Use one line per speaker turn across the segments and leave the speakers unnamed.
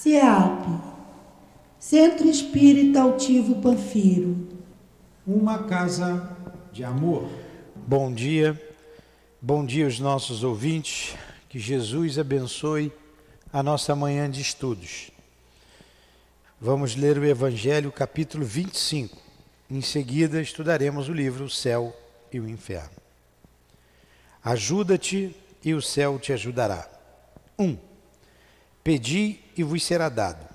CEAP, Centro Espírita Altivo Panfiro.
Uma casa de amor.
Bom dia aos nossos ouvintes, que Jesus abençoe a nossa manhã de estudos. Vamos ler o Evangelho, capítulo 25. Em seguida, estudaremos o livro O Céu e o Inferno. Ajuda-te e o céu te ajudará. 1. Pedi e vos será dado.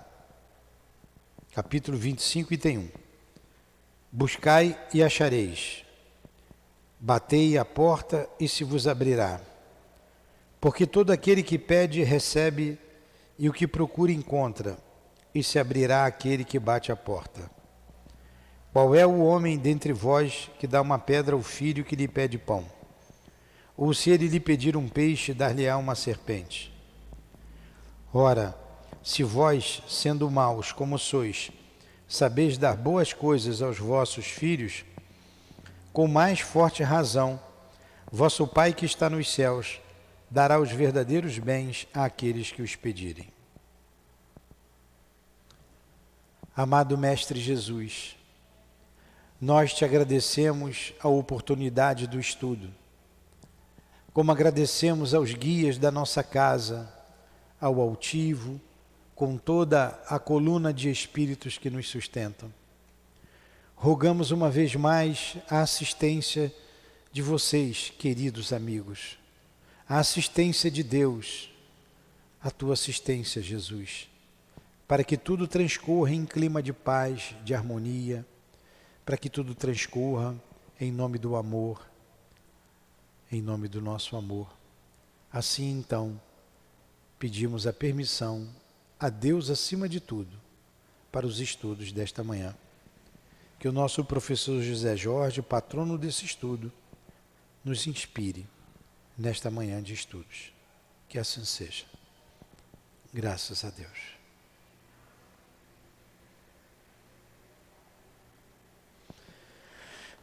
Capítulo 25, item 1. Buscai e achareis. Batei à porta e se vos abrirá. Porque todo aquele que pede, recebe, e o que procura, encontra, e se abrirá àquele que bate à porta. Qual é o homem dentre vós que dá uma pedra ao filho que lhe pede pão? Ou se ele lhe pedir um peixe, dar-lhe-á uma serpente? Ora, se vós, sendo maus como sois, sabeis dar boas coisas aos vossos filhos, com mais forte razão, vosso Pai que está nos céus dará os verdadeiros bens àqueles que os pedirem. Amado Mestre Jesus, nós te agradecemos a oportunidade do estudo, como agradecemos aos guias da nossa casa, ao altivo, com toda a coluna de espíritos que nos sustentam. Rogamos uma vez mais a assistência de vocês, queridos amigos, a assistência de Deus, a tua assistência, Jesus, para que tudo transcorra em clima de paz, de harmonia, para que tudo transcorra em nome do amor, em nome do nosso amor. Assim, então, pedimos a permissão a Deus acima de tudo para os estudos desta manhã. Que o nosso professor José Jorge, patrono desse estudo, nos inspire nesta manhã de estudos. Que assim seja. Graças a Deus.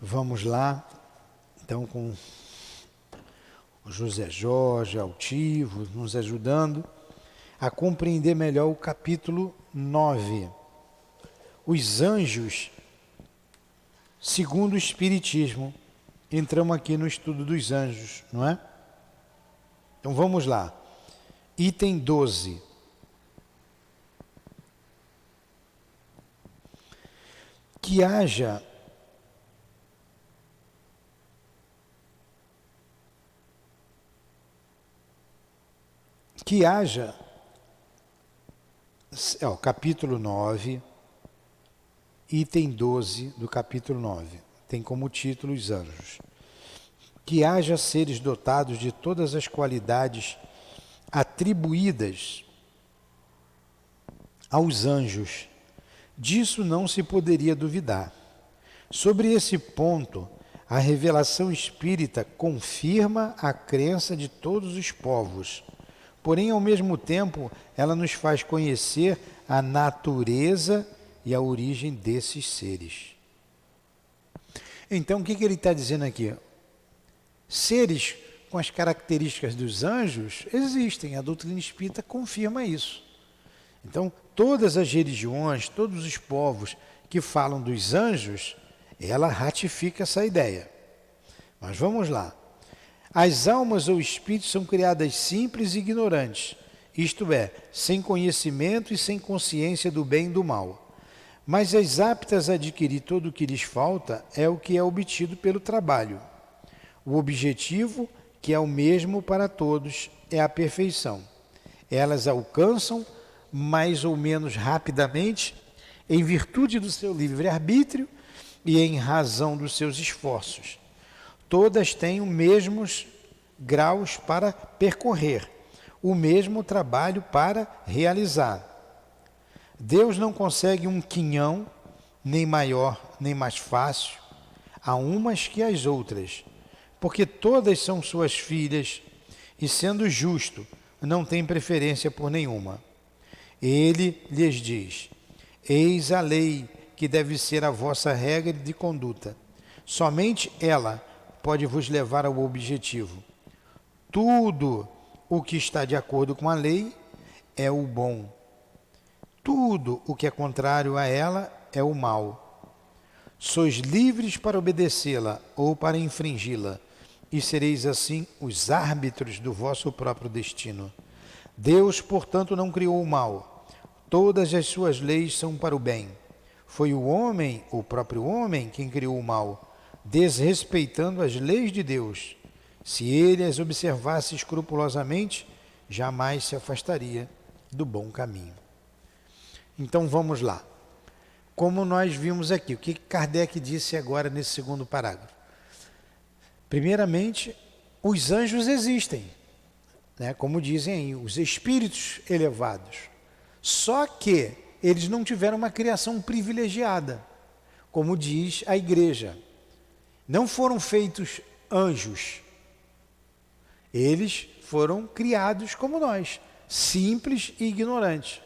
Vamos lá, então, com o José Jorge, altivo, nos ajudando a compreender melhor o capítulo 9. Os anjos, segundo o Espiritismo. Entramos aqui no estudo dos anjos, não é? Então vamos lá. Item 12. Que haja capítulo 9, item 12 do capítulo 9, tem como título os anjos. Que haja seres dotados de todas as qualidades atribuídas aos anjos, disso não se poderia duvidar. Sobre esse ponto, a revelação espírita confirma a crença de todos os povos. Porém, ao mesmo tempo, ela nos faz conhecer a natureza e a origem desses seres. Então, o que ele está dizendo aqui? Seres com as características dos anjos existem, a doutrina espírita confirma isso. Então, todas as religiões, todos os povos que falam dos anjos, ela ratifica essa ideia. Mas vamos lá. As almas ou espíritos são criadas simples e ignorantes, isto é, sem conhecimento e sem consciência do bem e do mal. Mas as aptas a adquirir tudo o que lhes falta é o que é obtido pelo trabalho. O objetivo, que é o mesmo para todos, é a perfeição. Elas alcançam, mais ou menos rapidamente, em virtude do seu livre-arbítrio e em razão dos seus esforços. Todas têm os mesmos graus para percorrer, o mesmo trabalho para realizar. Deus não consegue um quinhão, nem maior, nem mais fácil, a umas que as outras, porque todas são suas filhas, e sendo justo, não tem preferência por nenhuma. Ele lhes diz: eis a lei que deve ser a vossa regra de conduta. Somente ela pode vos levar ao objetivo. Tudo o que está de acordo com a lei é o bom. Tudo o que é contrário a ela é o mal. Sois livres para obedecê-la ou para infringi-la, e sereis assim os árbitros do vosso próprio destino. Deus, portanto, não criou o mal. Todas as suas leis são para o bem. Foi o homem, o próprio homem, quem criou o mal, desrespeitando as leis de Deus. Se ele as observasse escrupulosamente, jamais se afastaria do bom caminho. Então vamos lá. Como nós vimos aqui, o que Kardec disse agora nesse segundo parágrafo? Primeiramente, os anjos existem, né? Como dizem aí, os espíritos elevados. Só que eles não tiveram uma criação privilegiada, como diz a igreja. Não foram feitos anjos. Eles foram criados como nós, simples e ignorantes.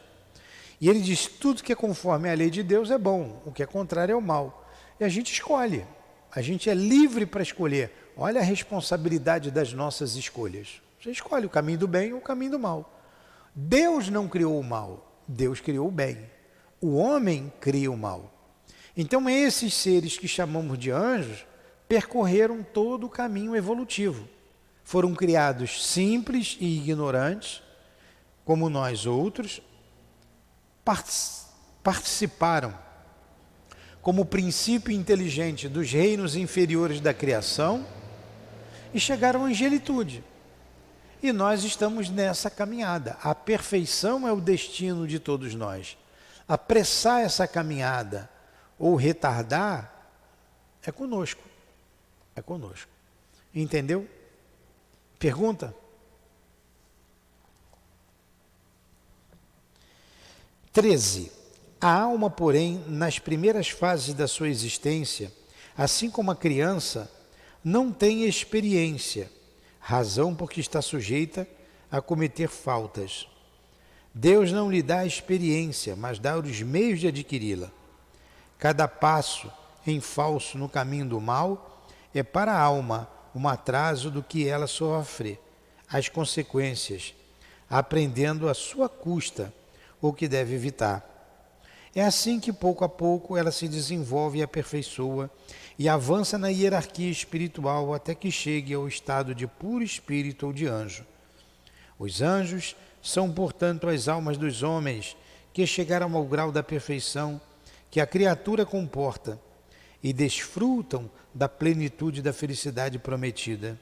E ele diz, tudo que é conforme à lei de Deus é bom, o que é contrário é o mal. E a gente escolhe, a gente é livre para escolher. Olha a responsabilidade das nossas escolhas. Você escolhe o caminho do bem ou o caminho do mal. Deus não criou o mal, Deus criou o bem. O homem cria o mal. Então esses seres que chamamos de anjos percorreram todo o caminho evolutivo. Foram criados simples e ignorantes, como nós outros, participaram como princípio inteligente dos reinos inferiores da criação e chegaram à angelitude. E nós estamos nessa caminhada. A perfeição é o destino de todos nós. Apressar essa caminhada ou retardar é conosco. É conosco. Entendeu? Pergunta? 13. A alma, porém, nas primeiras fases da sua existência, assim como a criança, não tem experiência, razão porque está sujeita a cometer faltas. Deus não lhe dá a experiência, mas dá os meios de adquiri-la. Cada passo em falso no caminho do mal é para a alma um atraso do que ela sofre, as consequências, aprendendo à sua custa o que deve evitar. É assim que pouco a pouco ela se desenvolve e aperfeiçoa e avança na hierarquia espiritual até que chegue ao estado de puro espírito ou de anjo. Os anjos são, portanto, as almas dos homens que chegaram ao grau da perfeição que a criatura comporta e desfrutam da plenitude da felicidade prometida.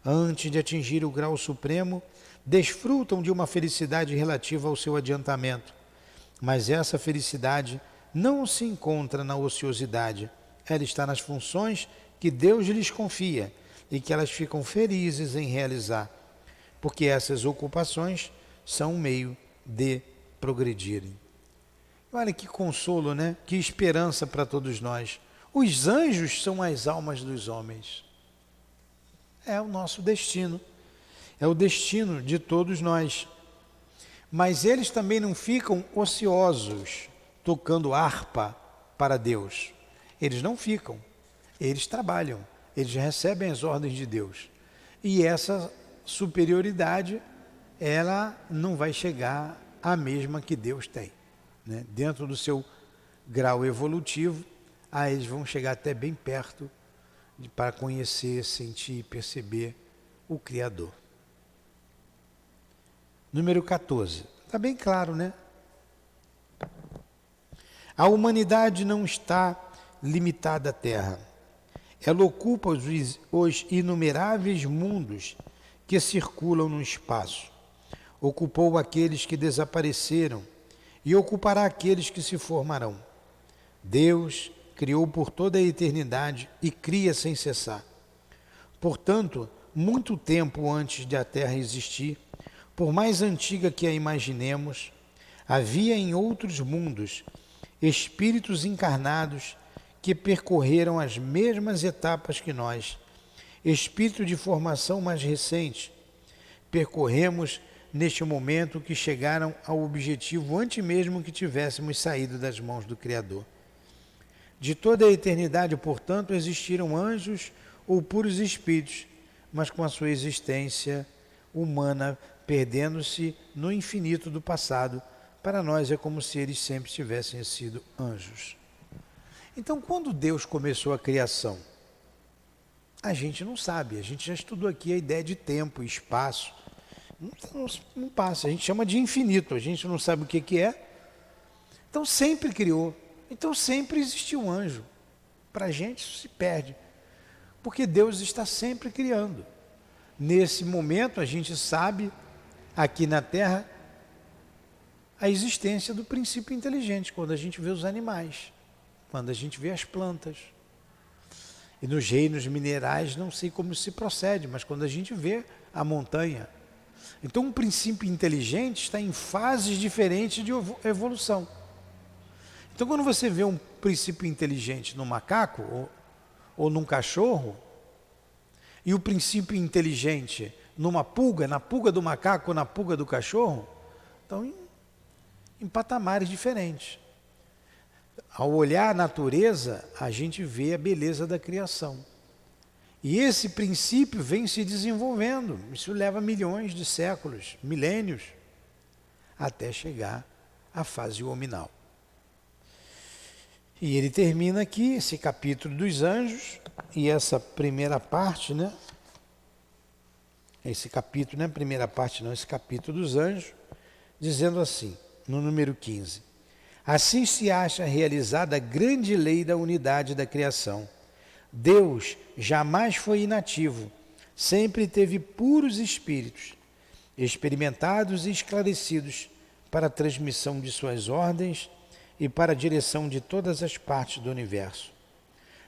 Antes de atingir o grau supremo, desfrutam de uma felicidade relativa ao seu adiantamento. Mas essa felicidade não se encontra na ociosidade. Ela está nas funções que Deus lhes confia e que elas ficam felizes em realizar, porque essas ocupações são um meio de progredirem. Olha que consolo, né? Que esperança para todos nós. Os anjos são as almas dos homens. É o nosso destino. É o destino de todos nós. Mas eles também não ficam ociosos, tocando harpa para Deus. Eles não ficam. Eles trabalham. Eles recebem as ordens de Deus. E essa superioridade, ela não vai chegar à mesma que Deus tem, né? Dentro do seu grau evolutivo, eles vão chegar até bem perto para conhecer, sentir e perceber o Criador. Número 14. Está bem claro, né? A humanidade não está limitada à Terra. Ela ocupa os inumeráveis mundos que circulam no espaço. Ocupou aqueles que desapareceram e ocupará aqueles que se formarão. Deus criou por toda a eternidade e cria sem cessar. Portanto, muito tempo antes de a Terra existir, por mais antiga que a imaginemos, havia em outros mundos espíritos encarnados que percorreram as mesmas etapas que nós. Espírito de formação mais recente. Percorremos neste momento que chegaram ao objetivo antes mesmo que tivéssemos saído das mãos do Criador. De toda a eternidade, portanto, existiram anjos ou puros espíritos, mas com a sua existência humana perdendo-se no infinito do passado para nós é como se eles sempre tivessem sido anjos. Então, quando Deus começou a criação, a gente não sabe, a gente já estudou aqui a ideia de tempo e espaço. Não passa, a gente chama de infinito, a gente não sabe o que é. Então sempre criou, então sempre existiu um anjo. Para a gente isso se perde, porque Deus está sempre criando. Nesse momento a gente sabe, aqui na Terra, a existência do princípio inteligente, quando a gente vê os animais, quando a gente vê as plantas. E nos reinos minerais não sei como se procede, mas quando a gente vê a montanha. Então um princípio inteligente está em fases diferentes de evolução. Então quando você vê um princípio inteligente no macaco ou num cachorro, e o princípio inteligente numa pulga, na pulga do macaco ou na pulga do cachorro, estão em patamares diferentes. Ao olhar a natureza, a gente vê a beleza da criação. E esse princípio vem se desenvolvendo. Isso leva milhões de séculos, milênios, até chegar à fase hominal. E ele termina aqui, esse capítulo dos anjos, e essa primeira parte, né? Esse capítulo, não é a primeira parte não, esse capítulo dos anjos, dizendo assim, no número 15. Assim se acha realizada a grande lei da unidade da criação. Deus jamais foi inativo, sempre teve puros espíritos, experimentados e esclarecidos para a transmissão de suas ordens e para a direção de todas as partes do universo,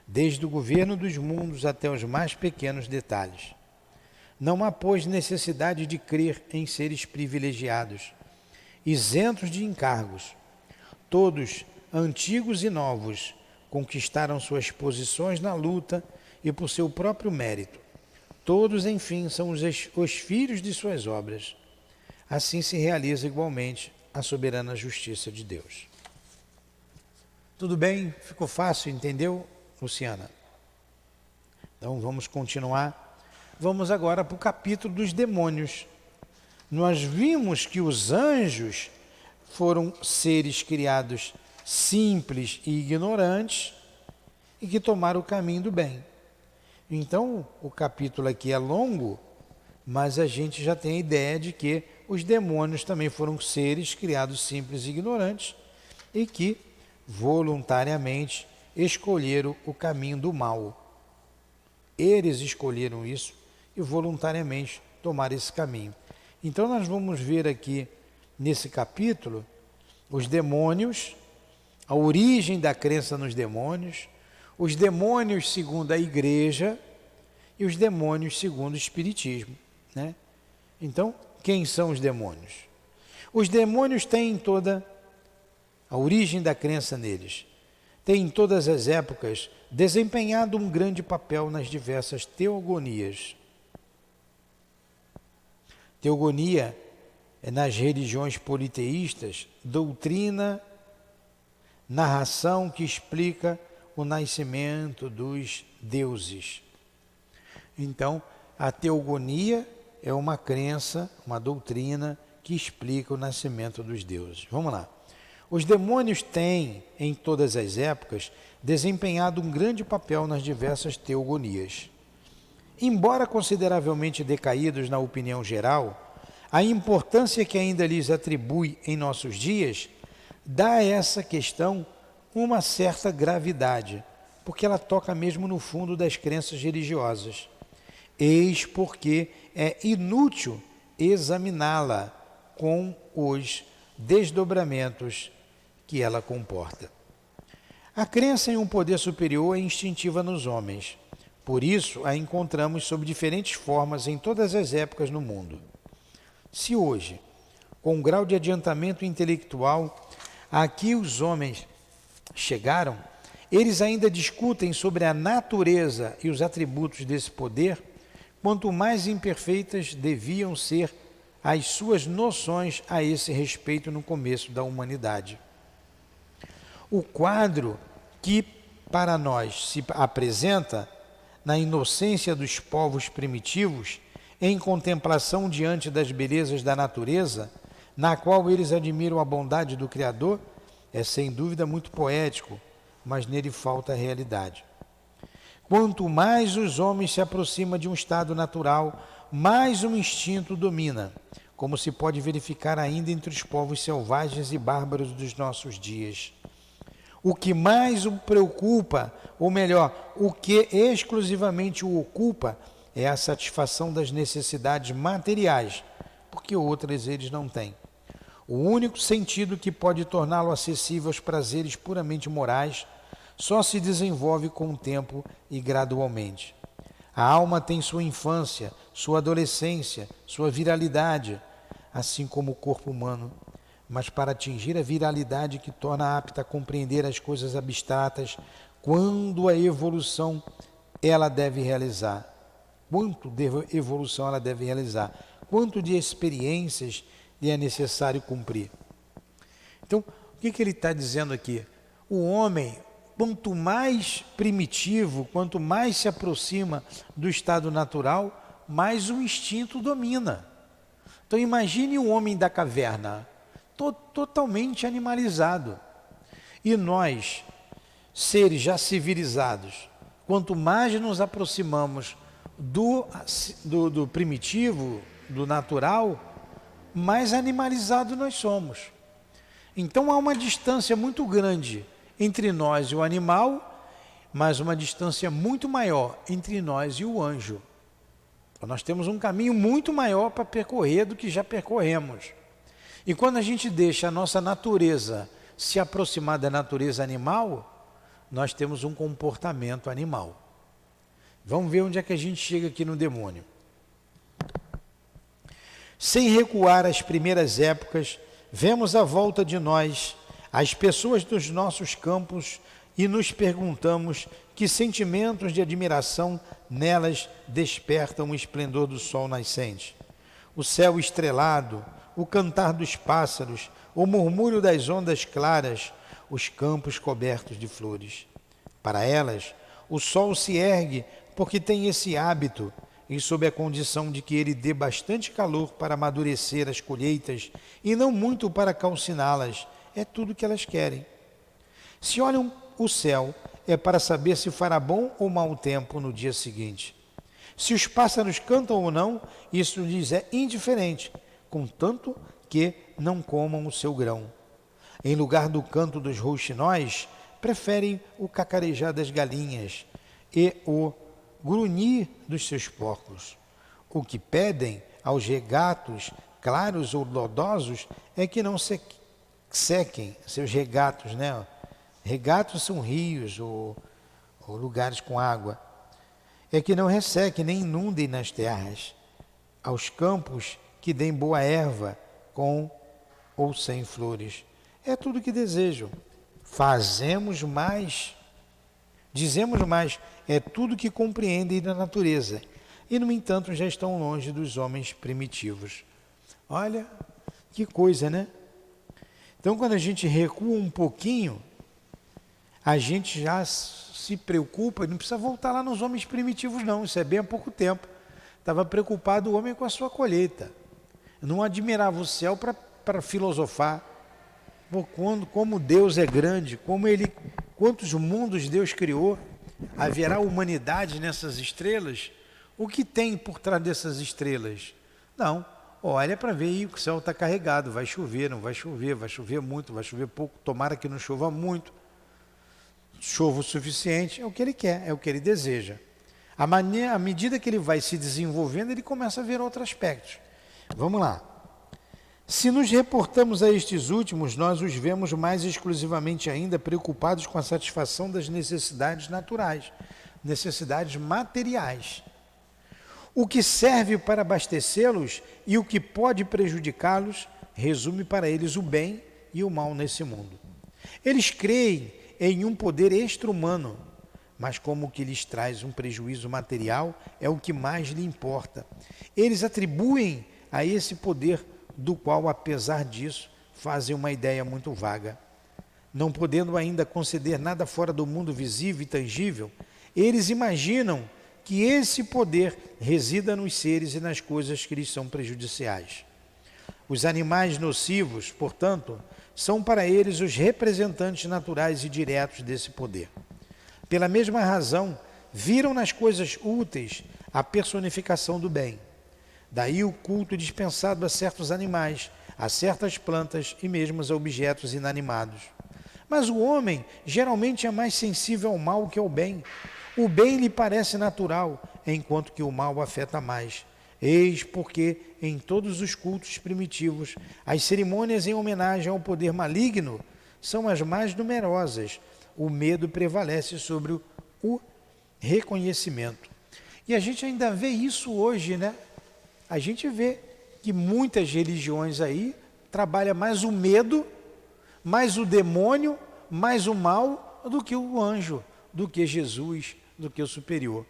desde o governo dos mundos até os mais pequenos detalhes. Não há, pois, necessidade de crer em seres privilegiados, isentos de encargos. Todos, antigos e novos, conquistaram suas posições na luta e por seu próprio mérito. Todos, enfim, são os filhos de suas obras. Assim se realiza igualmente a soberana justiça de Deus. Tudo bem? Ficou fácil, entendeu, Luciana? Então vamos continuar. Vamos agora para o capítulo dos demônios. Nós vimos que os anjos foram seres criados simples e ignorantes e que tomaram o caminho do bem. Então, o capítulo aqui é longo, mas a gente já tem a ideia de que os demônios também foram seres criados simples e ignorantes e que voluntariamente escolheram o caminho do mal. Eles escolheram isso e voluntariamente tomaram esse caminho. Então nós vamos ver aqui nesse capítulo os demônios, a origem da crença nos demônios, os demônios segundo a igreja e os demônios segundo o espiritismo, né? Então, quem são os demônios? Os demônios têm toda a origem da crença neles. Tem em todas as épocas desempenhado um grande papel nas diversas teogonias. Teogonia é nas religiões politeístas, doutrina, narração que explica o nascimento dos deuses. Então, a teogonia é uma crença, uma doutrina que explica o nascimento dos deuses. Vamos lá. Os demônios têm, em todas as épocas, desempenhado um grande papel nas diversas teogonias. Embora consideravelmente decaídos na opinião geral, a importância que ainda lhes atribui em nossos dias dá a essa questão uma certa gravidade, porque ela toca mesmo no fundo das crenças religiosas. Eis porque é inútil examiná-la com os desdobramentos que ela comporta. A crença em um poder superior é instintiva nos homens. Por isso, a encontramos sob diferentes formas em todas as épocas no mundo. Se hoje, com um grau de adiantamento intelectual a que os homens chegaram, eles ainda discutem sobre a natureza e os atributos desse poder, quanto mais imperfeitas deviam ser as suas noções a esse respeito no começo da humanidade. O quadro que para nós se apresenta na inocência dos povos primitivos, em contemplação diante das belezas da natureza, na qual eles admiram a bondade do Criador, é sem dúvida muito poético, mas nele falta a realidade. Quanto mais os homens se aproximam de um estado natural, mais um instinto domina, como se pode verificar ainda entre os povos selvagens e bárbaros dos nossos dias. O que mais o preocupa, ou melhor, o que exclusivamente o ocupa, é a satisfação das necessidades materiais, porque outras eles não têm. O único sentido que pode torná-lo acessível aos prazeres puramente morais só se desenvolve com o tempo e gradualmente. A alma tem sua infância, sua adolescência, sua viralidade, assim como o corpo humano. Mas para atingir a viralidade que torna apta a compreender as coisas abstratas, quando a evolução ela deve realizar? Quanto de evolução ela deve realizar? Quanto de experiências lhe é necessário cumprir? Então, o que ele está dizendo aqui? O homem, quanto mais primitivo, quanto mais se aproxima do estado natural, mais o instinto domina. Então imagine o homem da caverna, totalmente animalizado. E nós, seres já civilizados, quanto mais nos aproximamos do primitivo, do natural, mais animalizado nós somos. Então há uma distância muito grande entre nós e o animal, mas uma distância muito maior entre nós e o anjo. Então, nós temos um caminho muito maior para percorrer do que já percorremos. E quando a gente deixa a nossa natureza se aproximar da natureza animal, nós temos um comportamento animal. Vamos ver onde é que a gente chega aqui no demônio. Sem recuar às primeiras épocas, vemos à volta de nós as pessoas dos nossos campos e nos perguntamos que sentimentos de admiração nelas despertam o esplendor do sol nascente. O céu estrelado, o cantar dos pássaros, o murmúrio das ondas claras, os campos cobertos de flores. Para elas, o sol se ergue porque tem esse hábito, e sob a condição de que ele dê bastante calor para amadurecer as colheitas e não muito para calciná-las, é tudo que elas querem. Se olham o céu, é para saber se fará bom ou mau tempo no dia seguinte. Se os pássaros cantam ou não, isso lhes é indiferente, contanto que não comam o seu grão. Em lugar do canto dos rouxinóis, preferem o cacarejar das galinhas e o grunhir dos seus porcos. O que pedem aos regatos claros ou lodosos é que não sequem seus regatos, né? Regatos são rios ou lugares com água. É que não ressequem nem inundem nas terras. Aos campos que deem boa erva, com ou sem flores. É tudo que desejam. Fazemos mais, dizemos mais, é tudo que compreendem da natureza. E, no entanto, já estão longe dos homens primitivos. Olha, que coisa, né? Então, quando a gente recua um pouquinho, a gente já se preocupa, não precisa voltar lá nos homens primitivos não, isso é bem há pouco tempo. Estava preocupado o homem com a sua colheita. Não admirava o céu para filosofar. Como Deus é grande, quantos mundos Deus criou, haverá humanidade nessas estrelas? O que tem por trás dessas estrelas? Não, olha para ver aí, o céu está carregado, vai chover, não vai chover muito, vai chover pouco, tomara que não chova muito, chova o suficiente, é o que ele quer, é o que ele deseja. À medida que ele vai se desenvolvendo, ele começa a ver outros aspectos. Vamos lá. Se nos reportamos a estes últimos, nós os vemos mais exclusivamente ainda preocupados com a satisfação das necessidades naturais, necessidades materiais. O que serve para abastecê-los e o que pode prejudicá-los, resume para eles o bem e o mal nesse mundo. Eles creem em um poder extra-humano, mas como o que lhes traz um prejuízo material é o que mais lhe importa. Eles atribuem a esse poder, do qual, apesar disso, fazem uma ideia muito vaga. Não podendo ainda conceder nada fora do mundo visível e tangível, eles imaginam que esse poder resida nos seres e nas coisas que lhes são prejudiciais. Os animais nocivos, portanto, são para eles os representantes naturais e diretos desse poder. Pela mesma razão, viram nas coisas úteis a personificação do bem. Daí o culto dispensado a certos animais, a certas plantas e mesmo a objetos inanimados. Mas o homem geralmente é mais sensível ao mal que ao bem. O bem lhe parece natural, enquanto que o mal afeta mais. Eis porque, em todos os cultos primitivos, as cerimônias em homenagem ao poder maligno são as mais numerosas. O medo prevalece sobre o reconhecimento. E a gente ainda vê isso hoje, né? A gente vê que muitas religiões aí trabalham mais o medo, mais o demônio, mais o mal do que o anjo, do que Jesus, do que o superior.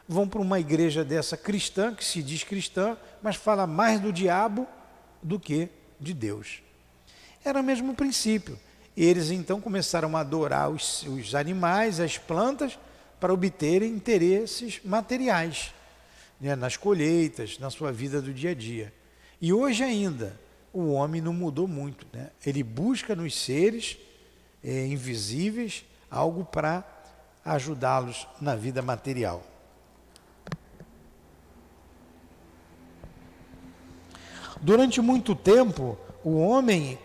Vão para uma igreja dessa cristã, que se diz cristã, mas fala mais do diabo do que de Deus. Era o mesmo princípio. Eles então começaram a adorar os animais, as plantas, para obterem interesses materiais, né, nas colheitas, na sua vida do dia a dia. E hoje ainda, o homem não mudou muito, né? Ele busca nos seres invisíveis algo para ajudá-los na vida material. Durante muito tempo, o homem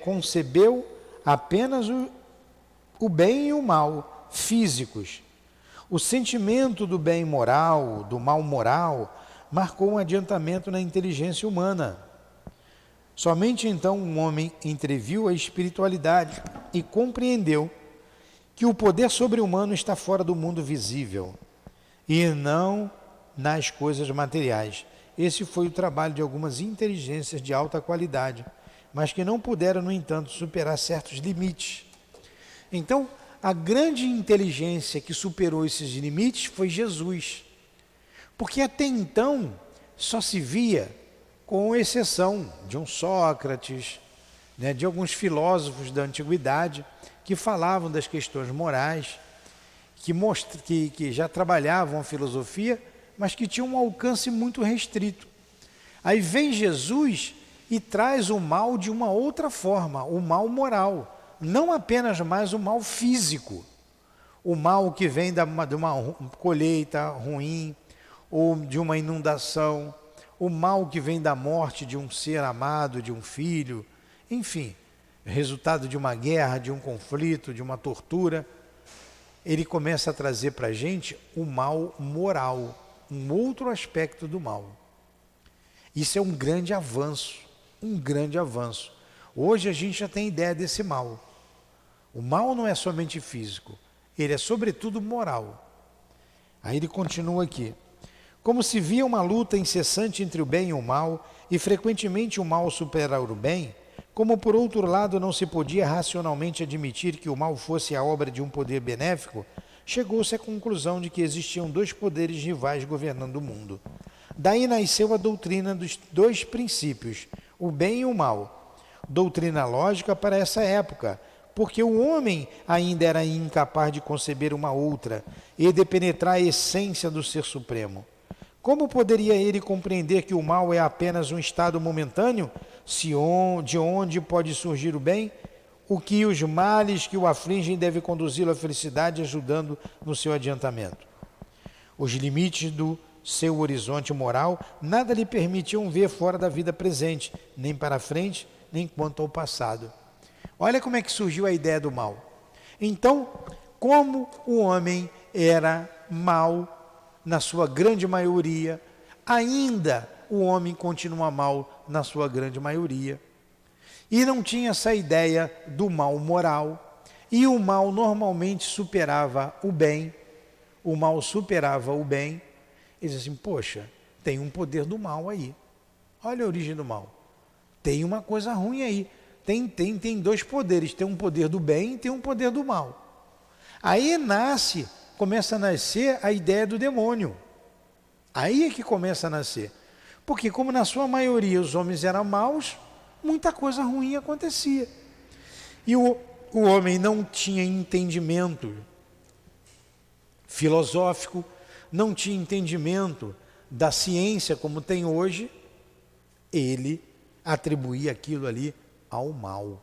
concebeu apenas o bem e o mal físicos. O sentimento do bem moral, do mal moral, marcou um adiantamento na inteligência humana. Somente então um homem entreviu a espiritualidade e compreendeu que o poder sobre-humano está fora do mundo visível e não nas coisas materiais. Esse foi o trabalho de algumas inteligências de alta qualidade, mas que não puderam, no entanto, superar certos limites. Então, a grande inteligência que superou esses limites foi Jesus, porque até então só se via, com exceção de um Sócrates, né, de alguns filósofos da antiguidade que falavam das questões morais, que já trabalhavam a filosofia, mas que tinham um alcance muito restrito. Aí vem Jesus e traz o mal de uma outra forma, o mal moral, não apenas mais o mal físico, o mal que vem de uma colheita ruim, ou de uma inundação, o mal que vem da morte de um ser amado, de um filho, enfim, resultado de uma guerra, de um conflito, de uma tortura. Ele começa a trazer para a gente o mal moral, um outro aspecto do mal. Isso é um grande avanço, um grande avanço. Hoje a gente já tem ideia desse mal. O mal não é somente físico, ele é sobretudo moral. Aí ele continua aqui. Como se via uma luta incessante entre o bem e o mal, e frequentemente o mal superar o bem, como por outro lado não se podia racionalmente admitir que o mal fosse a obra de um poder benéfico, chegou-se à conclusão de que existiam dois poderes rivais governando o mundo. Daí nasceu a doutrina dos dois princípios, o bem e o mal. Doutrina lógica para essa época, porque o homem ainda era incapaz de conceber uma outra e de penetrar a essência do Ser Supremo. Como poderia ele compreender que o mal é apenas um estado momentâneo, de onde pode surgir o bem? O que os males que o afligem devem conduzi-lo à felicidade, ajudando no seu adiantamento. Os limites do seu horizonte moral nada lhe permitiam ver fora da vida presente, nem para frente, nem quanto ao passado. Olha como é que surgiu a ideia do mal. Então, como o homem era mau, na sua grande maioria, ainda o homem continua mal na sua grande maioria. E não tinha essa ideia do mal moral, e o mal normalmente superava o bem, o mal superava o bem. Ele diz assim, poxa, tem um poder do mal aí, olha a origem do mal, tem uma coisa ruim aí, tem dois poderes, tem um poder do bem e tem um poder do mal. Aí começa a nascer a ideia do demônio, aí é que começa a nascer, porque como na sua maioria os homens eram maus, muita coisa ruim acontecia. E o homem não tinha entendimento filosófico, não tinha entendimento da ciência como tem hoje, ele atribuir aquilo ali ao mal,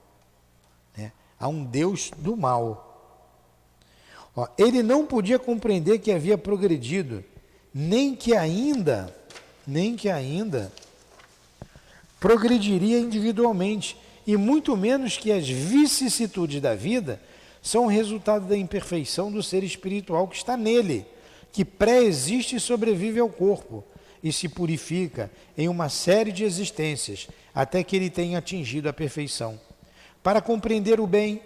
né? A um Deus do mal. Ó, ele não podia compreender que havia progredido, nem que ainda progrediria individualmente, e muito menos que as vicissitudes da vida são o resultado da imperfeição do ser espiritual que está nele, que pré-existe e sobrevive ao corpo, e se purifica em uma série de existências, até que ele tenha atingido a perfeição. Para compreender o bem,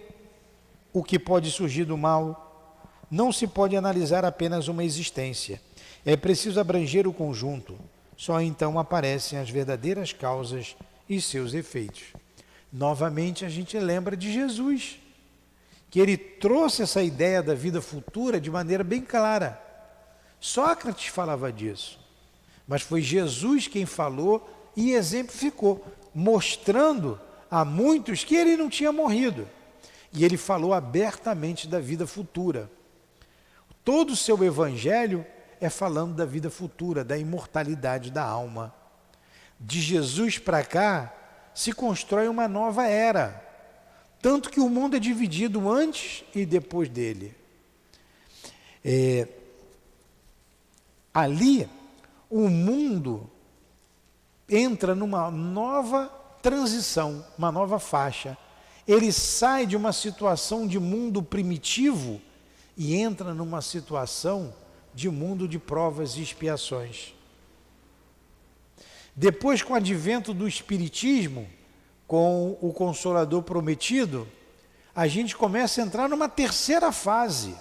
o que pode surgir do mal, não se pode analisar apenas uma existência. É preciso abranger o conjunto. Só então aparecem as verdadeiras causas e seus efeitos. Novamente a gente lembra de Jesus, que ele trouxe essa ideia da vida futura de maneira bem clara. Sócrates falava disso, mas foi Jesus quem falou e exemplificou, mostrando a muitos que ele não tinha morrido. E ele falou abertamente da vida futura. Todo o seu evangelho é falando da vida futura, da imortalidade da alma. De Jesus para cá, se constrói uma nova era. Tanto que o mundo é dividido antes e depois dele. Ali, o mundo entra numa nova transição, uma nova faixa. Ele sai de uma situação de mundo primitivo e entra numa situação de mundo de provas e expiações. Depois, com o advento do Espiritismo, com o Consolador prometido, a gente começa a entrar numa terceira fase,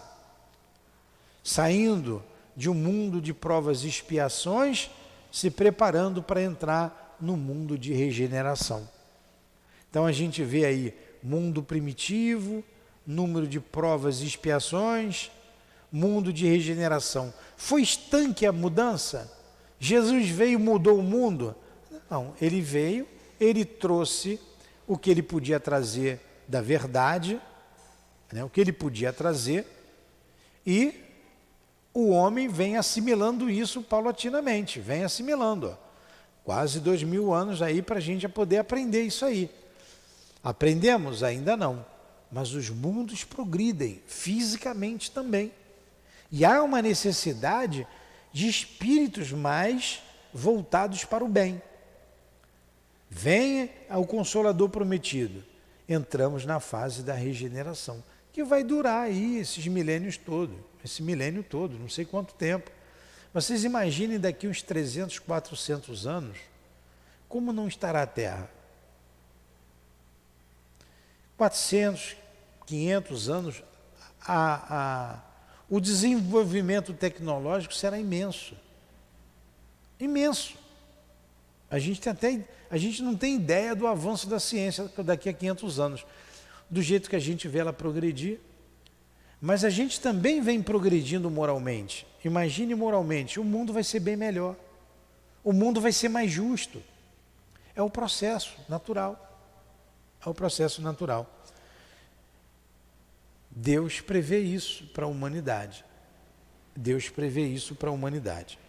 saindo de um mundo de provas e expiações, se preparando para entrar no mundo de regeneração. Então a gente vê aí mundo primitivo, número de provas e expiações, mundo de regeneração. Foi estanque a mudança? Jesus veio e mudou o mundo? Não, ele veio, ele trouxe o que ele podia trazer da verdade, né, o que ele podia trazer, e o homem vem assimilando isso paulatinamente, vem assimilando. Quase 2000 anos aí para a gente já poder aprender isso aí. Aprendemos? Ainda não, mas os mundos progridem, fisicamente também. E há uma necessidade de espíritos mais voltados para o bem. Venha ao Consolador prometido. Entramos na fase da regeneração, que vai durar aí esses milênios todos, esse milênio todo, não sei quanto tempo. Vocês imaginem daqui uns 300, 400 anos, como não estará a Terra? 400, 500 anos, o desenvolvimento tecnológico será imenso. Imenso. A gente não tem ideia do avanço da ciência daqui a 500 anos, do jeito que a gente vê ela progredir. Mas a gente também vem progredindo moralmente. Imagine moralmente, o mundo vai ser bem melhor. O mundo vai ser mais justo. É o processo natural. É o processo natural. Deus prevê isso para a humanidade. Deus prevê isso para a humanidade.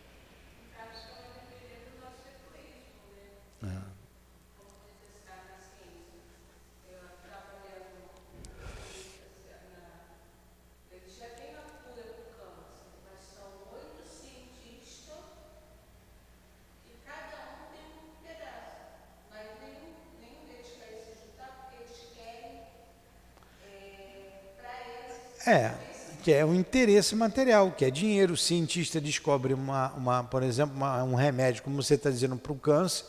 Que é um interesse material, que é dinheiro. O cientista descobre, por exemplo, um remédio, como você está dizendo, para o câncer,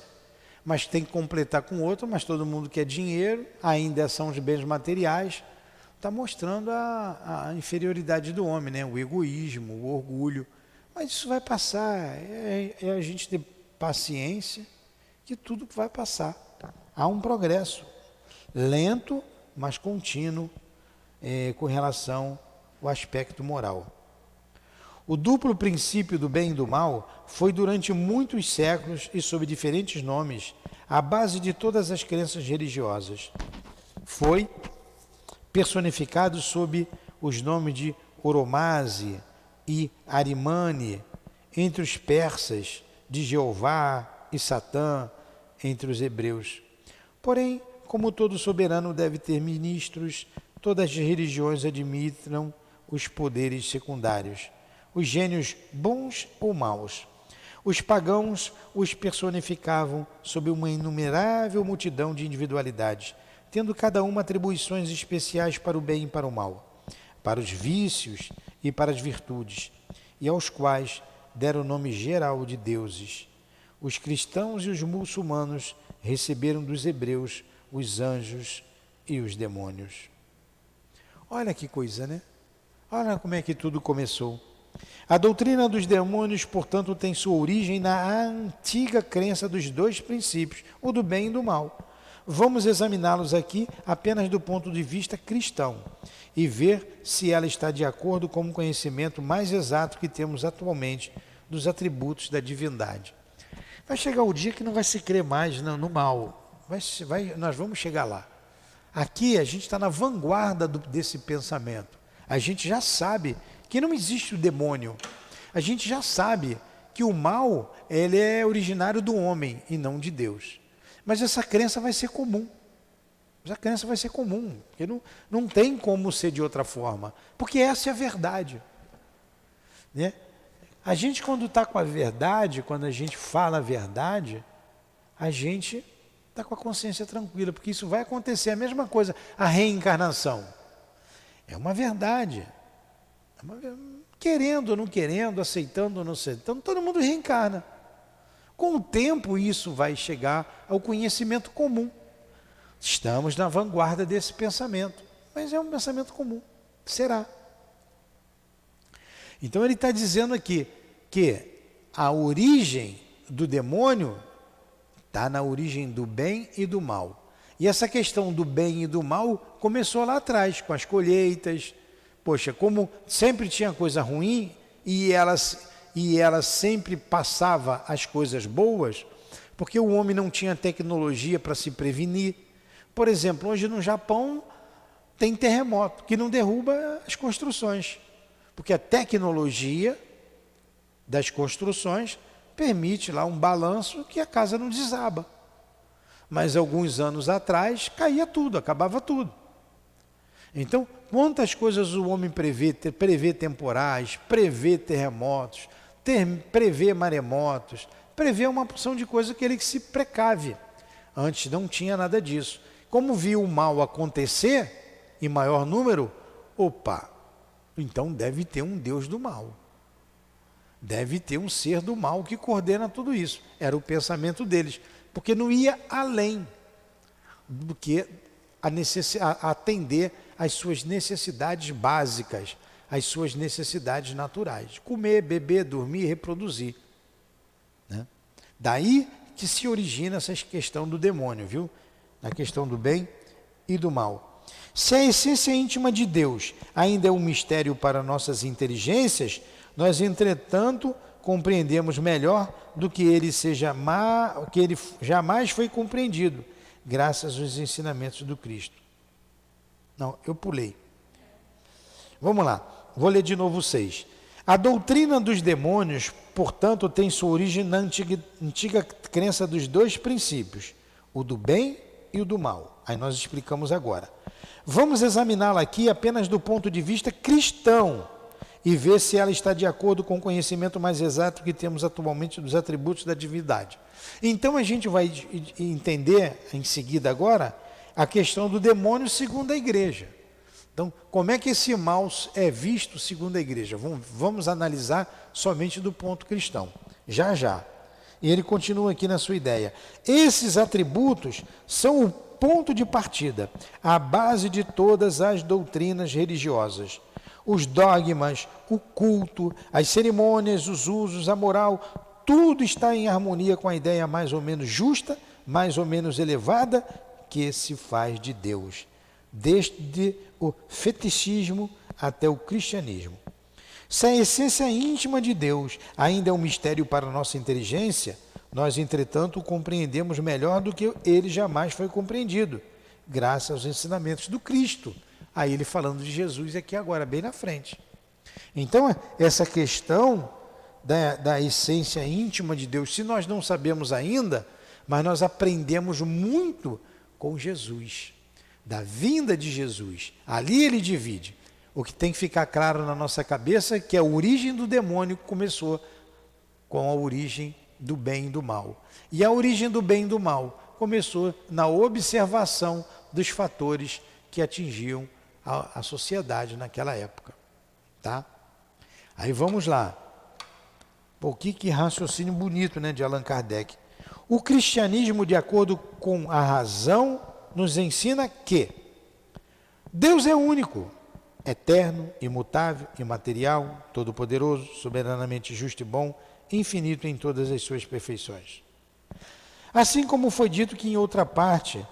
mas tem que completar com outro, mas todo mundo quer dinheiro, ainda são os bens materiais. Está mostrando a inferioridade do homem, né? O egoísmo, o orgulho. Mas isso vai passar, é a gente ter paciência, que tudo vai passar. Há um progresso, lento, mas contínuo, com relação ao aspecto moral. O duplo princípio do bem e do mal foi durante muitos séculos e sob diferentes nomes a base de todas as crenças religiosas. Foi personificado sob os nomes de Oromase e Arimane entre os persas, de Jeová e Satã entre os hebreus. Porém, como todo soberano deve ter ministros, todas as religiões admitem os poderes secundários, os gênios bons ou maus. Os pagãos os personificavam sob uma inumerável multidão de individualidades, tendo cada uma atribuições especiais para o bem e para o mal, para os vícios e para as virtudes, e aos quais deram o nome geral de deuses. Os cristãos e os muçulmanos receberam dos hebreus os anjos e os demônios. Olha que coisa, né? Olha como é que tudo começou. A doutrina dos demônios, portanto, tem sua origem na antiga crença dos dois princípios, o do bem e do mal. Vamos examiná-los aqui apenas do ponto de vista cristão e ver se ela está de acordo com o conhecimento mais exato que temos atualmente dos atributos da divindade. Vai chegar o dia que não vai se crer mais no mal. Nós vamos chegar lá. Aqui a gente está na vanguarda desse pensamento. A gente já sabe que não existe o demônio. A gente já sabe que o mal ele é originário do homem e não de Deus. Mas essa crença vai ser comum. Essa crença vai ser comum. Porque não tem como ser de outra forma. Porque essa é a verdade. Né? A gente, quando está com a verdade, quando a gente fala a verdade, a gente está com a consciência tranquila, porque isso vai acontecer. A mesma coisa, a reencarnação. É uma verdade. Querendo ou não querendo, aceitando ou não aceitando, todo mundo reencarna. Com o tempo, isso vai chegar ao conhecimento comum. Estamos na vanguarda desse pensamento, mas é um pensamento comum. Será? Então ele está dizendo aqui que a origem do demônio está na origem do bem e do mal. E essa questão do bem e do mal começou lá atrás, com as colheitas. Poxa, como sempre tinha coisa ruim e ela sempre passava as coisas boas, porque o homem não tinha tecnologia para se prevenir. Por exemplo, hoje no Japão tem terremoto que não derruba as construções, porque a tecnologia das construções permite lá um balanço que a casa não desaba. Mas alguns anos atrás caía tudo, acabava tudo. Então, quantas coisas o homem prevê temporais, prevê terremotos, prevê maremotos, prevê uma porção de coisas que ele se precave. Antes não tinha nada disso. Como viu o mal acontecer em maior número, então deve ter um Deus do mal. Deve ter um ser do mal que coordena tudo isso. Era o pensamento deles, porque não ia além do que atender às suas necessidades básicas, às suas necessidades naturais. Comer, beber, dormir, reproduzir. Né? Daí que se origina essa questão do demônio, viu? Na questão do bem e do mal. Se a essência íntima de Deus ainda é um mistério para nossas inteligências, nós, entretanto, compreendemos melhor do que ele jamais foi compreendido, graças aos ensinamentos do Cristo. Não, eu pulei. Vamos lá, vou ler de novo 6. A doutrina dos demônios, portanto, tem sua origem na antiga crença dos dois princípios, o do bem e o do mal. Aí nós explicamos agora. Vamos examiná-la aqui apenas do ponto de vista cristão e ver se ela está de acordo com o conhecimento mais exato que temos atualmente dos atributos da divindade. Então a gente vai entender em seguida agora a questão do demônio segundo a igreja. Então, como é que esse mal é visto segundo a igreja? Vamos analisar somente do ponto cristão, já. E ele continua aqui na sua ideia. Esses atributos são o ponto de partida, a base de todas as doutrinas religiosas. Os dogmas, o culto, as cerimônias, os usos, a moral, tudo está em harmonia com a ideia mais ou menos justa, mais ou menos elevada, que se faz de Deus, desde o fetichismo até o cristianismo. Se a essência íntima de Deus ainda é um mistério para a nossa inteligência, nós, entretanto, o compreendemos melhor do que ele jamais foi compreendido, graças aos ensinamentos do Cristo. Aí ele falando de Jesus aqui agora, bem na frente. Então, essa questão da essência íntima de Deus, se nós não sabemos ainda, mas nós aprendemos muito com Jesus, da vinda de Jesus. Ali ele divide. O que tem que ficar claro na nossa cabeça é que a origem do demônio começou com a origem do bem e do mal. E a origem do bem e do mal começou na observação dos fatores que atingiam a sociedade naquela época. Tá? Aí vamos lá. Pô, que raciocínio bonito, né, de Allan Kardec. O cristianismo, de acordo com a razão, nos ensina que Deus é único, eterno, imutável, imaterial, todo-poderoso, soberanamente justo e bom, infinito em todas as suas perfeições. Assim como foi dito que em outra parte,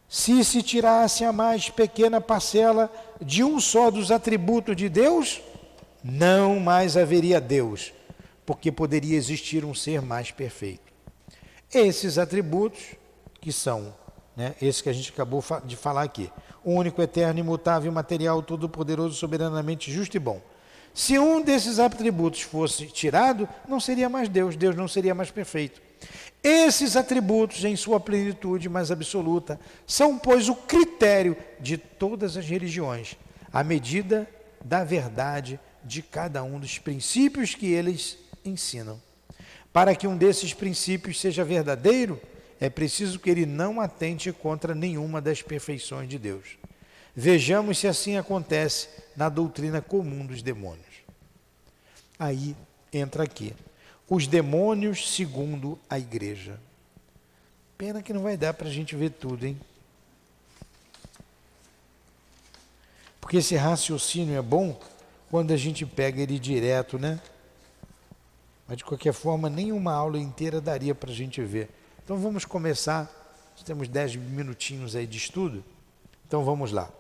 se tirasse a mais pequena parcela de um só dos atributos de Deus, não mais haveria Deus, porque poderia existir um ser mais perfeito. Esses atributos, que são, esses que a gente acabou de falar aqui, único, eterno, imutável, imaterial, todo-poderoso, soberanamente justo e bom. Se um desses atributos fosse tirado, não seria mais Deus, Deus não seria mais perfeito. Esses atributos, em sua plenitude mais absoluta, são, pois, o critério de todas as religiões, à medida da verdade de cada um dos princípios que eles ensinam. Para que um desses princípios seja verdadeiro, é preciso que ele não atente contra nenhuma das perfeições de Deus. Vejamos se assim acontece na doutrina comum dos demônios. Aí entra aqui. Os demônios segundo a igreja. Pena que não vai dar para a gente ver tudo, hein? Porque esse raciocínio é bom quando a gente pega ele direto, né? Mas de qualquer forma, nenhuma aula inteira daria para a gente ver. Então vamos começar. Nós temos 10 minutinhos aí de estudo. Então vamos lá.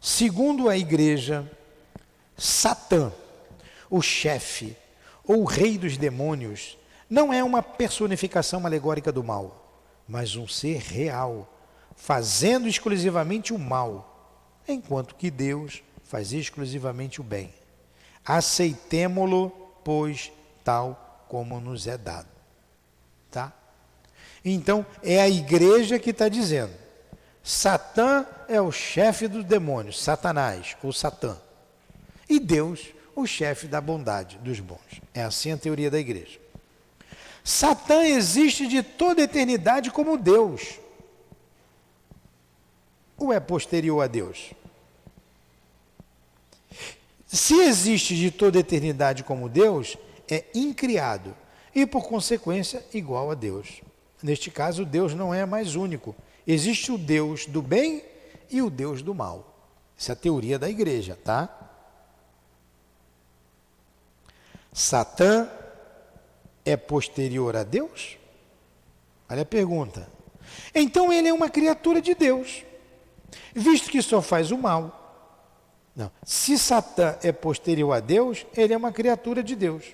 Segundo a igreja, Satã, o chefe ou o rei dos demônios, não é uma personificação alegórica do mal, mas um ser real, fazendo exclusivamente o mal, enquanto que Deus faz exclusivamente o bem. Aceitemo-lo, pois, tal como nos é dado. Tá? Então, é a igreja que está dizendo. Satã é o chefe dos demônios, Satanás, ou Satã. E Deus, o chefe da bondade, dos bons. É assim a teoria da igreja. Satã existe de toda a eternidade como Deus. Ou é posterior a Deus? Se existe de toda a eternidade como Deus, é incriado e, por consequência, igual a Deus. Neste caso, Deus não é mais único. Existe o Deus do bem e o Deus do mal. Essa é a teoria da igreja, tá? Satã é posterior a Deus? Olha a pergunta. Então ele é uma criatura de Deus, visto que só faz o mal. Não. Se Satã é posterior a Deus, ele é uma criatura de Deus,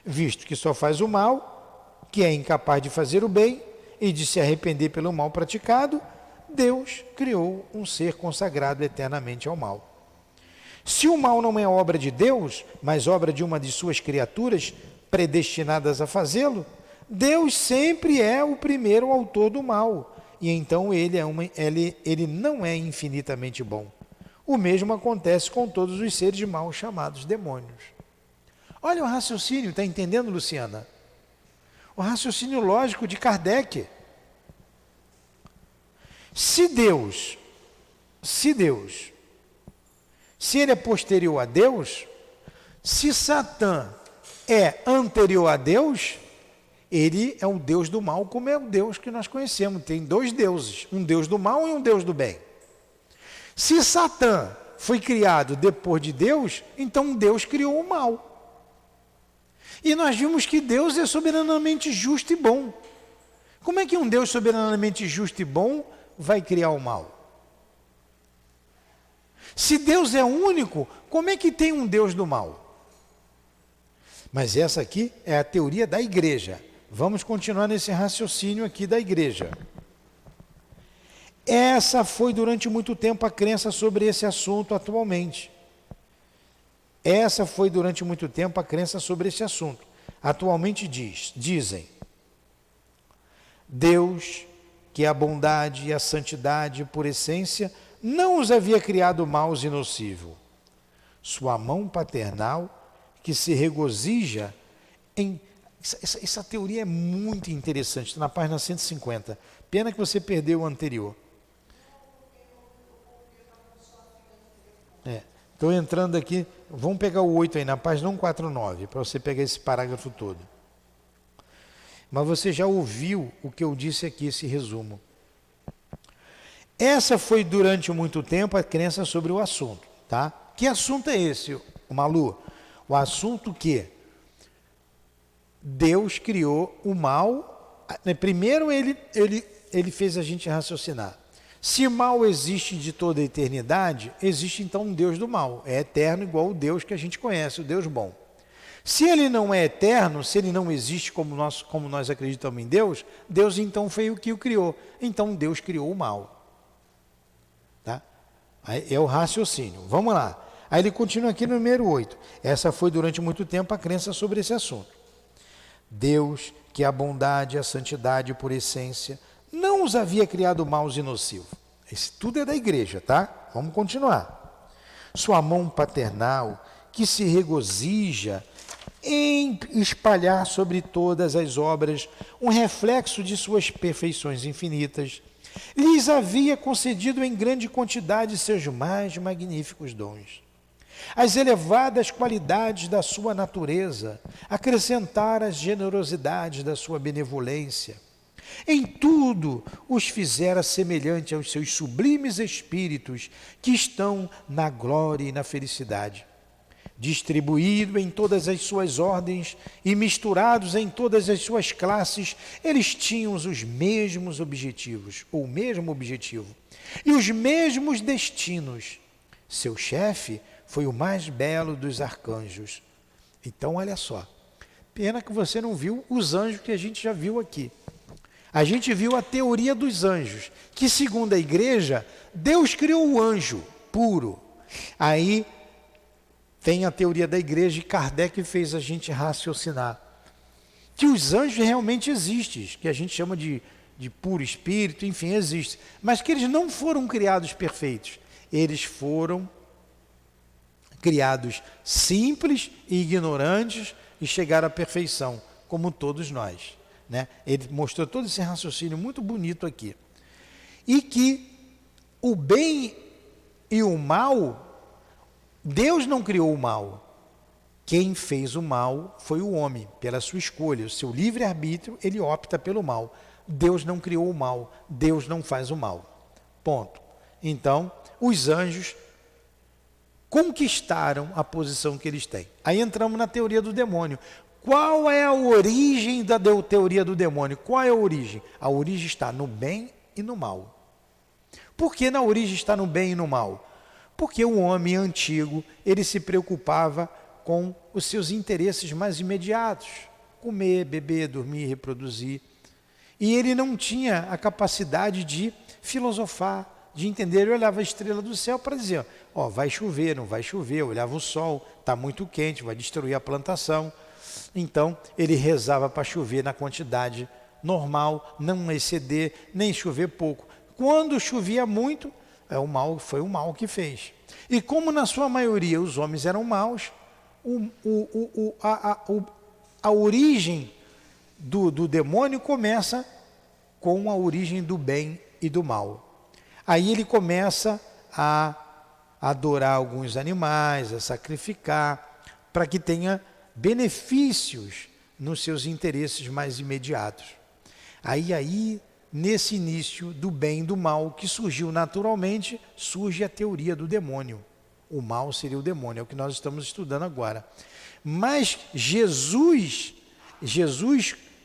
visto que só faz o mal, que é incapaz de fazer o bem e de se arrepender pelo mal praticado, Deus criou um ser consagrado eternamente ao mal. Se o mal não é obra de Deus, mas obra de uma de suas criaturas predestinadas a fazê-lo, Deus sempre é o primeiro autor do mal, e então ele não é infinitamente bom. O mesmo acontece com todos os seres maus chamados demônios. Olha o raciocínio, está entendendo, Luciana? O raciocínio lógico de Kardec. Se ele é posterior a Deus, se Satã é anterior a Deus, ele é o Deus do mal, como é o Deus que nós conhecemos. Tem dois deuses, um Deus do mal e um Deus do bem. Se Satã foi criado depois de Deus, então Deus criou o mal. E nós vimos que Deus é soberanamente justo e bom. Como é que um Deus soberanamente justo e bom vai criar o mal? Se Deus é único, como é que tem um Deus do mal? Mas essa aqui é a teoria da igreja. Vamos continuar nesse raciocínio aqui da igreja. Essa foi durante muito tempo a crença sobre esse assunto atualmente. Atualmente dizem, Deus que a bondade e a santidade, por essência, não os havia criado maus e nocivos. Sua mão paternal, que se regozija em... Essa teoria é muito interessante, está na página 150. Pena que você perdeu o anterior. Estou entrando aqui, vamos pegar o 8 aí, na página 149, para você pegar esse parágrafo todo. Mas você já ouviu o que eu disse aqui, esse resumo. Essa foi durante muito tempo a crença sobre o assunto, tá? Que assunto é esse, Malu? O assunto que Deus criou o mal. Primeiro ele fez a gente raciocinar. Se mal existe de toda a eternidade, existe então um Deus do mal. É eterno igual o Deus que a gente conhece, o Deus bom. Se ele não é eterno, se ele não existe como nós acreditamos em Deus, Deus então foi o que o criou. Então Deus criou o mal. Tá? É o raciocínio. Vamos lá. Aí ele continua aqui no número 8. Essa foi durante muito tempo a crença sobre esse assunto. Deus, que a bondade e a santidade por essência, não os havia criado maus e nocivos. Isso tudo é da igreja, tá? Vamos continuar. Sua mão paternal, que se regozija em espalhar sobre todas as obras um reflexo de suas perfeições infinitas, lhes havia concedido em grande quantidade seus mais magníficos dons. As elevadas qualidades da sua natureza, acrescentar as generosidades da sua benevolência. Em tudo os fizera semelhante aos seus sublimes espíritos que estão na glória e na felicidade. Distribuído em todas as suas ordens e misturados em todas as suas classes, eles tinham os mesmos objetivos, ou o mesmo objetivo, e os mesmos destinos. Seu chefe foi o mais belo dos arcanjos. Então, olha só, pena que você não viu os anjos que a gente já viu aqui. A gente viu a teoria dos anjos, que segundo a igreja, Deus criou o anjo puro. Aí tem a teoria da igreja e Kardec fez a gente raciocinar que os anjos realmente existem, que a gente chama de puro espírito, enfim, existem, mas que eles não foram criados perfeitos. Eles foram criados simples e ignorantes e chegaram à perfeição, como todos nós. Né? Ele mostrou todo esse raciocínio muito bonito aqui. E que o bem e o mal, Deus não criou o mal. Quem fez o mal foi o homem, pela sua escolha, o seu livre-arbítrio, ele opta pelo mal. Deus não criou o mal, Deus não faz o mal. Ponto. Então, os anjos conquistaram a posição que eles têm. Aí entramos na teoria do demônio. Qual é a origem da teoria do demônio? Qual é a origem? A origem está no bem e no mal. Por que na origem está no bem e no mal? Porque o homem antigo, ele se preocupava com os seus interesses mais imediatos. Comer, beber, dormir, reproduzir. E ele não tinha a capacidade de filosofar, de entender. Ele olhava a estrela do céu para dizer, ó, vai chover, não vai chover. Eu olhava o sol, está muito quente, vai destruir a plantação. Então, ele rezava para chover na quantidade normal, não exceder, nem chover pouco. Quando chovia muito, foi o mal que fez. E como na sua maioria os homens eram maus, a origem do demônio começa com a origem do bem e do mal. Aí ele começa a adorar alguns animais, a sacrificar, para que tenha benefícios nos seus interesses mais imediatos. Aí, nesse início do bem e do mal, que surgiu naturalmente, surge a teoria do demônio. O mal seria o demônio, é o que nós estamos estudando agora. Mas Jesus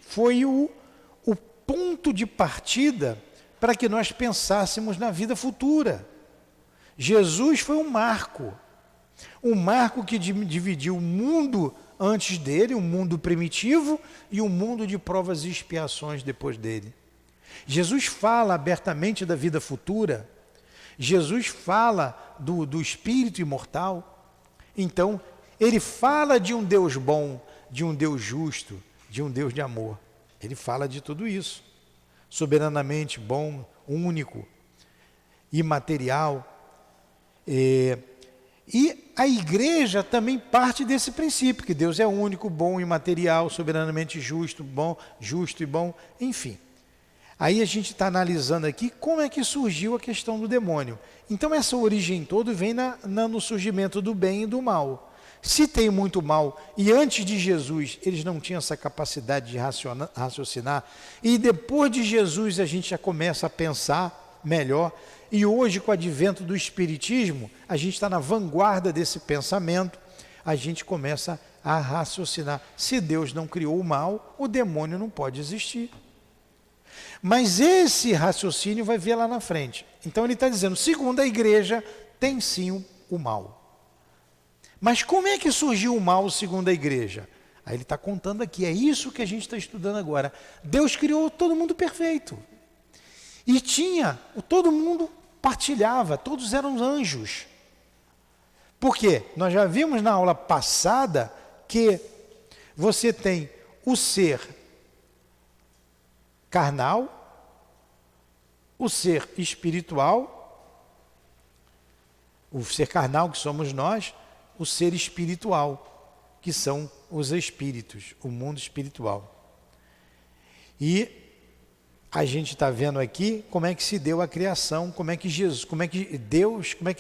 foi o ponto de partida para que nós pensássemos na vida futura. Jesus foi um marco que dividiu o mundo antes dele, um mundo primitivo, e um mundo de provas e expiações depois dele. Jesus fala abertamente da vida futura. Jesus fala do espírito imortal. Então, ele fala de um Deus bom, de um Deus justo, de um Deus de amor. Ele fala de tudo isso. soberanamente bom, único, imaterial. E a igreja também parte desse princípio, que Deus é único, bom, imaterial, soberanamente justo, bom, justo e bom, enfim. Aí a gente está analisando aqui como é que surgiu a questão do demônio. Então essa origem toda vem no surgimento do bem e do mal. Se tem muito mal, e antes de Jesus eles não tinham essa capacidade de raciocinar, e depois de Jesus a gente já começa a pensar melhor, e hoje com o advento do Espiritismo, a gente está na vanguarda desse pensamento, a gente começa a raciocinar. Se Deus não criou o mal, o demônio não pode existir. Mas esse raciocínio vai vir lá na frente. Então ele está dizendo, segundo a igreja, tem sim o mal. Mas como é que surgiu o mal segundo a igreja? Aí ele está contando aqui, é isso que a gente está estudando agora. Deus criou todo mundo perfeito. E todo mundo partilhava, todos eram anjos. Por quê? Nós já vimos na aula passada que você tem o ser carnal, o ser espiritual, o ser carnal que somos nós, o ser espiritual, que são os espíritos, o mundo espiritual. E a gente está vendo aqui como é que se deu a criação, como é que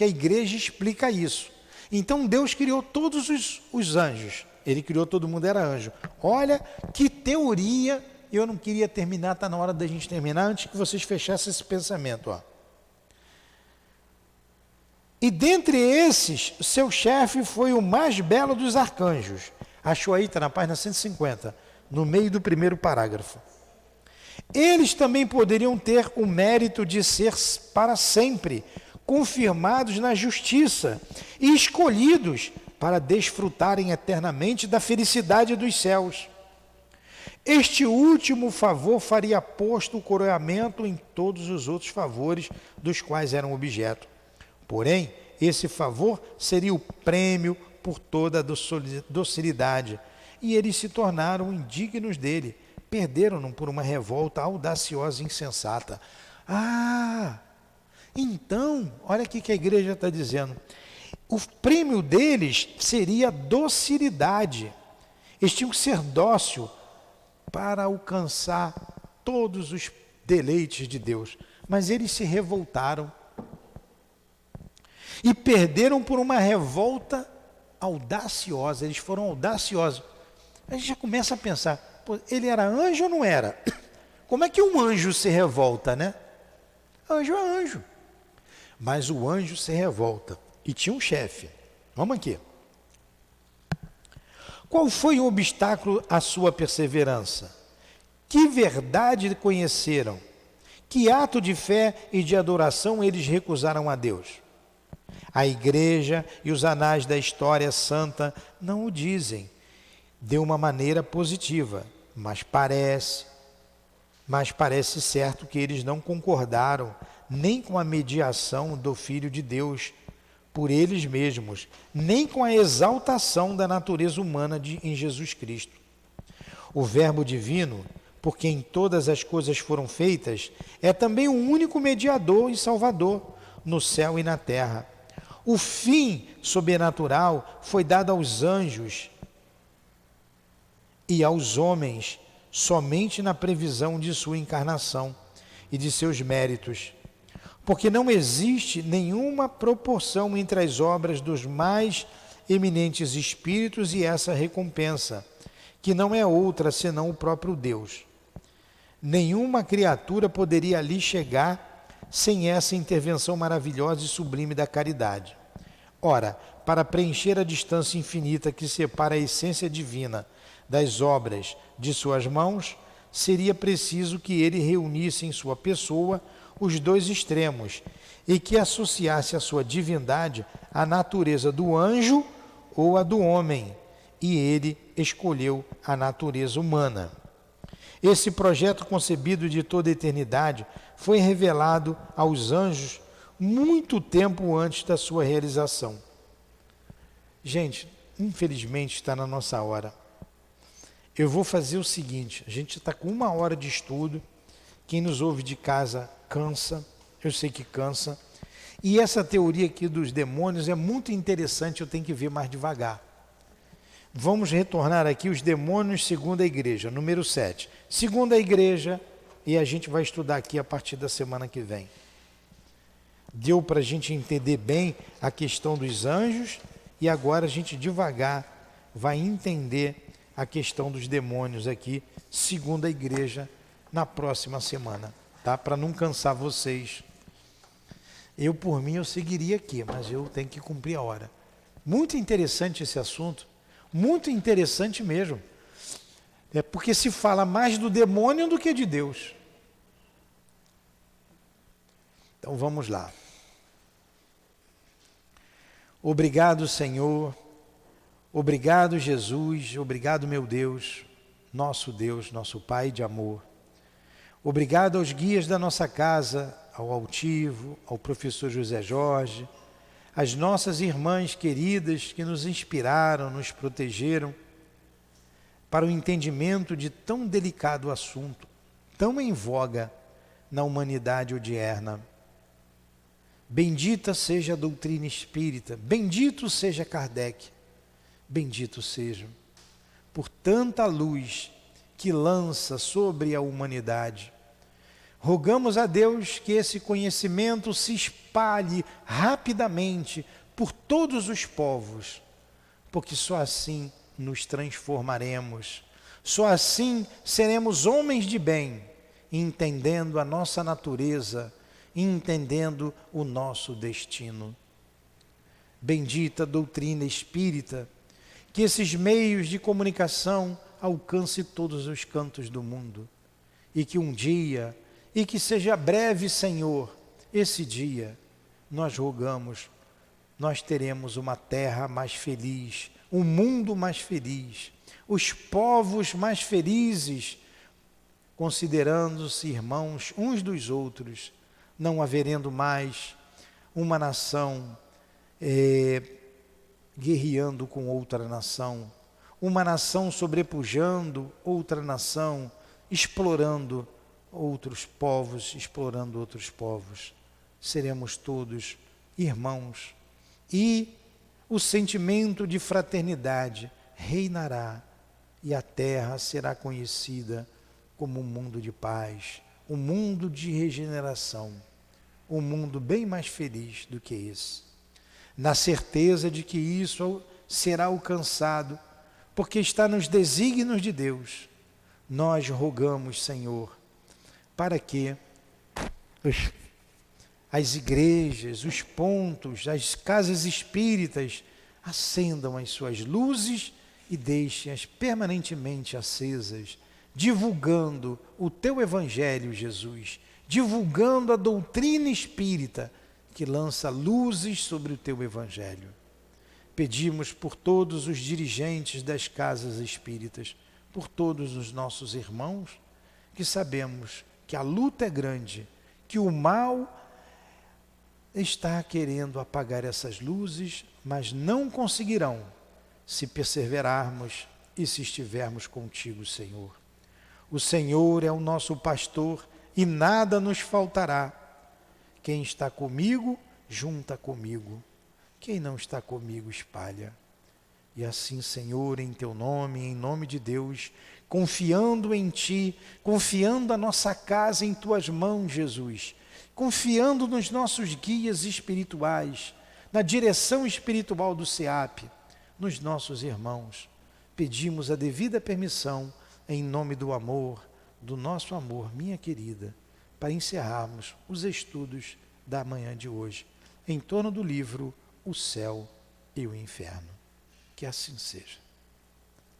a igreja explica isso. Então Deus criou todos os anjos, ele criou todo mundo, era anjo. Olha que teoria, eu não queria terminar, está na hora da gente terminar, antes que vocês fechassem esse pensamento. Ó. E dentre esses, seu chefe foi o mais belo dos arcanjos. Achou aí, está na página 150, no meio do primeiro parágrafo. Eles também poderiam ter o mérito de ser para sempre confirmados na justiça e escolhidos para desfrutarem eternamente da felicidade dos céus. Este último favor faria posto o coroamento em todos os outros favores dos quais eram objeto. Porém, esse favor seria o prêmio por toda a docilidade, e eles se tornaram indignos dele, perderam-no por uma revolta audaciosa e insensata. Então, olha aqui que a igreja está dizendo, o prêmio deles seria docilidade, eles tinham que ser dócil para alcançar todos os deleites de Deus, mas eles se revoltaram e perderam por uma revolta audaciosa, eles foram audaciosos. A gente já começa a pensar, pô, ele era anjo ou não era? Como é que um anjo se revolta, né? Anjo é anjo. Mas o anjo se revolta. E tinha um chefe. Vamos aqui. Qual foi o obstáculo à sua perseverança? Que verdade conheceram? Que ato de fé e de adoração eles recusaram a Deus? A igreja e os anais da história santa não o dizem de uma maneira positiva, mas parece certo que eles não concordaram nem com a mediação do Filho de Deus por eles mesmos, nem com a exaltação da natureza humana em Jesus Cristo. O Verbo divino, por quem todas as coisas foram feitas, é também o único mediador e salvador no céu e na terra. O fim sobrenatural foi dado aos anjos e aos homens somente na previsão de sua encarnação e de seus méritos, porque não existe nenhuma proporção entre as obras dos mais eminentes espíritos e essa recompensa, que não é outra senão o próprio Deus. Nenhuma criatura poderia ali chegar sem essa intervenção maravilhosa e sublime da caridade. Ora, para preencher a distância infinita que separa a essência divina das obras de suas mãos, seria preciso que ele reunisse em sua pessoa os dois extremos e que associasse a sua divindade à natureza do anjo ou a do homem, e ele escolheu a natureza humana. Esse projeto concebido de toda a eternidade foi revelado aos anjos muito tempo antes da sua realização. Gente, infelizmente está na nossa hora. Eu vou fazer o seguinte, a gente está com 1 hora de estudo Quem nos ouve de casa cansa, eu sei que cansa. E essa teoria aqui dos demônios é muito interessante, eu tenho que ver mais devagar. Vamos retornar aqui os demônios segundo a igreja, número 7. Segundo a igreja, e a gente vai estudar aqui a partir da semana que vem. Deu para a gente entender bem a questão dos anjos e agora a gente devagar vai entender a questão dos demônios aqui, segundo a igreja, na próxima semana, tá? Para não cansar vocês. Eu, por mim, eu seguiria aqui, mas eu tenho que cumprir a hora. Muito interessante esse assunto, muito interessante mesmo. É porque se fala mais do demônio do que de Deus. Então vamos lá. Obrigado, Senhor. Obrigado, Jesus. Obrigado, meu Deus, nosso Pai de amor. Obrigado aos guias da nossa casa, ao altivo, ao professor José Jorge, às nossas irmãs queridas que nos inspiraram, nos protegeram para o entendimento de tão delicado assunto, tão em voga na humanidade odierna. Bendita seja a doutrina espírita, bendito seja Kardec, bendito seja por tanta luz que lança sobre a humanidade. Rogamos a Deus que esse conhecimento se espalhe rapidamente por todos os povos, porque só assim nos transformaremos, só assim seremos homens de bem, entendendo a nossa natureza, entendendo o nosso destino. Bendita doutrina espírita, que esses meios de comunicação alcance todos os cantos do mundo e que um dia, e que seja breve, Senhor, esse dia, nós rogamos, nós teremos uma terra mais feliz, um mundo mais feliz, os povos mais felizes, considerando-se irmãos uns dos outros, não haverendo mais uma nação guerreando com outra nação, uma nação sobrepujando outra nação, explorando outros povos. Seremos todos irmãos e o sentimento de fraternidade reinará e a terra será conhecida como um mundo de paz, um mundo de regeneração, um mundo bem mais feliz do que esse. Na certeza de que isso será alcançado, porque está nos desígnios de Deus, nós rogamos, Senhor, para que as igrejas, os pontos, as casas espíritas acendam as suas luzes e deixem-as permanentemente acesas, divulgando o teu Evangelho, Jesus, divulgando a doutrina espírita que lança luzes sobre o teu Evangelho. Pedimos por todos os dirigentes das casas espíritas, por todos os nossos irmãos, que sabemos que a luta é grande, que o mal está querendo apagar essas luzes, mas não conseguirão se perseverarmos e se estivermos contigo, Senhor. O Senhor é o nosso pastor e nada nos faltará. Quem está comigo, junta comigo. Quem não está comigo, espalha. E assim, Senhor, em teu nome, em nome de Deus, confiando em ti, confiando a nossa casa em tuas mãos, Jesus, confiando nos nossos guias espirituais, na direção espiritual do SEAP, nos nossos irmãos, pedimos a devida permissão em nome do amor, do nosso amor, minha querida, para encerrarmos os estudos da manhã de hoje, em torno do livro O Céu e o Inferno. Que assim seja.